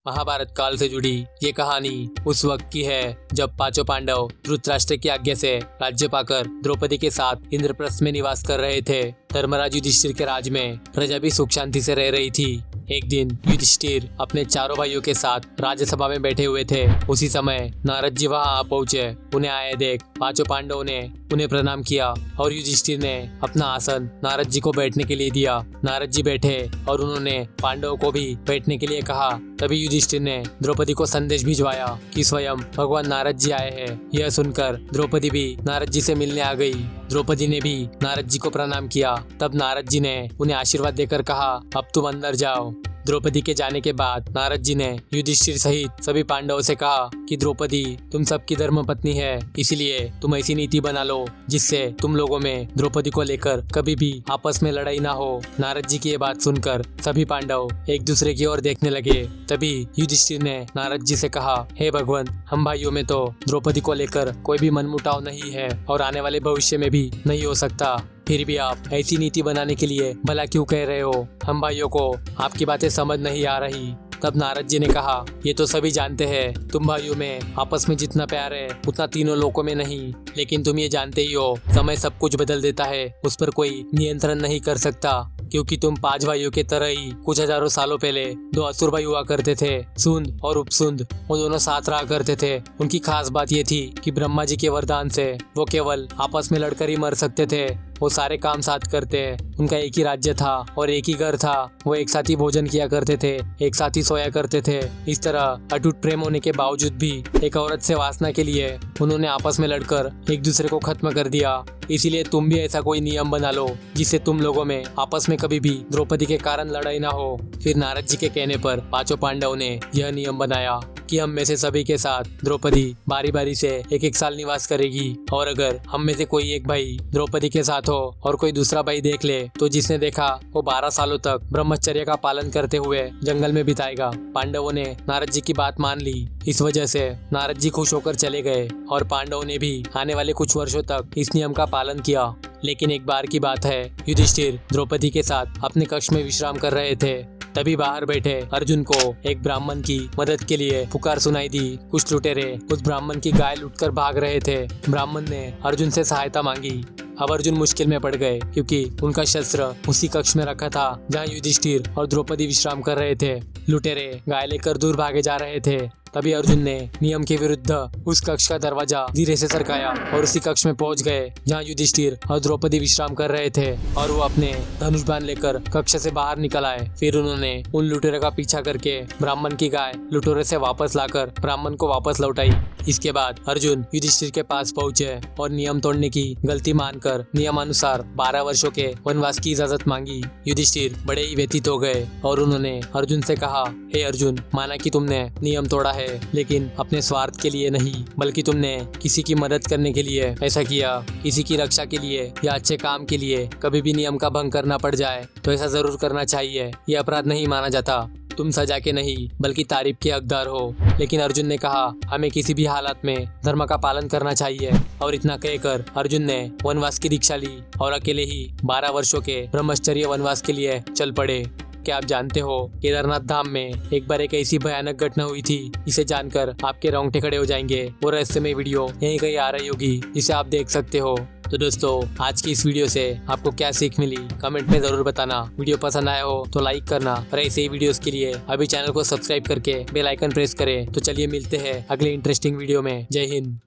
महाभारत काल से जुड़ी ये कहानी उस वक्त की है जब पांचों पांडव धृतराष्ट्र की आज्ञा से राज्य पाकर द्रौपदी के साथ इंद्रप्रस्थ में निवास कर रहे थे। धर्मराज युधिष्ठिर के राज में प्रजा भी सुख शांति से रह रही थी। एक दिन युधिष्ठिर अपने चारों भाइयों के साथ राज्यसभा में बैठे हुए थे। उसी समय नारद जी वहां आ पहुंचे। उन्हें आए देख पांचों पांडवों ने उन्हें प्रणाम किया और युधिष्ठिर ने अपना आसन नारद जी को बैठने के लिए दिया। नारद जी बैठे और उन्होंने पांडवों को भी बैठने के लिए कहा। तभी युधिष्ठिर ने द्रौपदी को संदेश भिजवाया कि स्वयं भगवान नारद जी आए हैं। यह सुनकर द्रौपदी भी नारद जी से मिलने आ गई। द्रौपदी ने भी नारद जी को प्रणाम किया। तब नारद जी ने उन्हें आशीर्वाद देकर कहा, अब तुम अंदर जाओ। द्रौपदी के जाने के बाद नारद जी ने युधिष्ठिर सहित सभी पांडवों से कहा कि द्रौपदी तुम सबकी धर्म पत्नी है, इसलिए तुम ऐसी नीति बना लो जिससे तुम लोगों में द्रौपदी को लेकर कभी भी आपस में लड़ाई ना हो। नारद जी की ये बात सुनकर सभी पांडव एक दूसरे की ओर देखने लगे। तभी युधिष्ठिर ने नारद जी से कहा, हे भगवान, हम भाइयों में तो द्रौपदी को लेकर कोई भी मनमुटाव नहीं है और आने वाले भविष्य में भी नहीं हो सकता। फिर भी आप ऐसी नीति बनाने के लिए भला क्यों कह रहे हो? हम भाइयों को आपकी बातें समझ नहीं आ रही। तब नारद जी ने कहा, ये तो सभी जानते हैं, तुम भाइयों में आपस में जितना प्यार है उतना तीनों लोकों में नहीं। लेकिन तुम ये जानते ही हो, समय सब कुछ बदल देता है, उस पर कोई नियंत्रण नहीं कर सकता। क्योंकि तुम पांच भाइयों के तरह ही कुछ हजारों सालों पहले दो असुर भाई हुआ करते थे, सुंद और उपसुंद। वो दोनों साथ रहा करते थे। उनकी खास बात ये थी कि ब्रह्मा जी के वरदान से वो केवल आपस में लड़कर ही मर सकते थे। वो सारे काम साथ करते। उनका एक ही राज्य था और एक ही घर था। वो एक साथ ही भोजन किया करते थे, एक साथ ही सोया करते थे। इस तरह अटूट प्रेम होने के बावजूद भी एक औरत से वासना के लिए उन्होंने आपस में लड़कर एक दूसरे को खत्म कर दिया। इसीलिए तुम भी ऐसा कोई नियम बना लो जिससे तुम लोगों में आपस में कभी भी द्रौपदी के कारण लड़ाई ना हो। फिर नारद जी के कहने पर पांचों पांडवों ने यह नियम बनाया कि हम में से सभी के साथ द्रौपदी बारी बारी से एक साल निवास करेगी। और अगर हम में से कोई एक भाई द्रौपदी के साथ हो और कोई दूसरा भाई देख ले तो जिसने देखा वो 12 सालों तक ब्रह्मचर्य का पालन करते हुए जंगल में बिताएगा। पांडवों ने नारद जी की बात मान ली। इस वजह से नारद जी खुश होकर चले गए और पांडवों ने भी आने वाले कुछ वर्षों तक इस नियम का पालन किया। लेकिन एक बार की बात है, युधिष्ठिर द्रौपदी के साथ अपने कक्ष में विश्राम कर रहे थे। तभी बाहर बैठे अर्जुन को एक ब्राह्मण की मदद के लिए पुकार सुनाई दी। कुछ लुटेरे उस ब्राह्मण की गाय लूटकर भाग रहे थे। ब्राह्मण ने अर्जुन से सहायता मांगी। अब अर्जुन मुश्किल में पड़ गए क्योंकि उनका शस्त्र उसी कक्ष में रखा था जहां युधिष्ठिर और द्रौपदी विश्राम कर रहे थे। लुटेरे गाय लेकर दूर भागे जा रहे थे। तभी अर्जुन ने नियम के विरुद्ध उस कक्ष का दरवाजा धीरे से सरकाया और उसी कक्ष में पहुंच गए जहां युधिष्ठिर और द्रौपदी विश्राम कर रहे थे। और वो अपने धनुष बाण लेकर कक्ष से बाहर निकल आए। फिर उन्होंने उन लुटेरों का पीछा करके ब्राह्मण की गाय लुटेरों से वापस लाकर ब्राह्मण को वापस लौटाई। इसके बाद अर्जुन युधिष्ठिर के पास पहुंचे और नियम तोड़ने की गलती मानकर नियमानुसार 12 वर्षों के वनवास की इजाजत मांगी। युधिष्ठिर बड़े ही व्यथित हो गए और उन्होंने अर्जुन से कहा, हे अर्जुन, माना कि तुमने नियम तोड़ा है, लेकिन अपने स्वार्थ के लिए नहीं, बल्कि तुमने किसी की मदद करने के लिए ऐसा किया। किसी की रक्षा के लिए या अच्छे काम के लिए कभी भी नियम का भंग करना पड़ जाए तो ऐसा जरूर करना चाहिए। यह अपराध नहीं माना जाता। तुम सजा के नहीं बल्कि तारीफ के हकदार हो। लेकिन अर्जुन ने कहा, हमें किसी भी हालत में धर्म का पालन करना चाहिए। और इतना कहकर अर्जुन ने वनवास की दीक्षा ली और अकेले ही 12 वर्षों के ब्रह्मचर्य वनवास के लिए चल पड़े। क्या आप जानते हो, केदारनाथ धाम में एक बार एक ऐसी भयानक घटना हुई थी जिसे जानकर आपके रोंगटे खड़े हो जाएंगे। वो रहस्यमय वीडियो यहीं कहीं आ रही होगी जिसे आप देख सकते हो। तो दोस्तों, आज की इस वीडियो से आपको क्या सीख मिली कमेंट में जरूर बताना। वीडियो पसंद आया हो तो लाइक करना और ऐसे ही वीडियोस के लिए अभी चैनल को सब्सक्राइब करके बेल आइकन प्रेस करें। तो चलिए मिलते हैं अगले इंटरेस्टिंग वीडियो में। जय हिंद।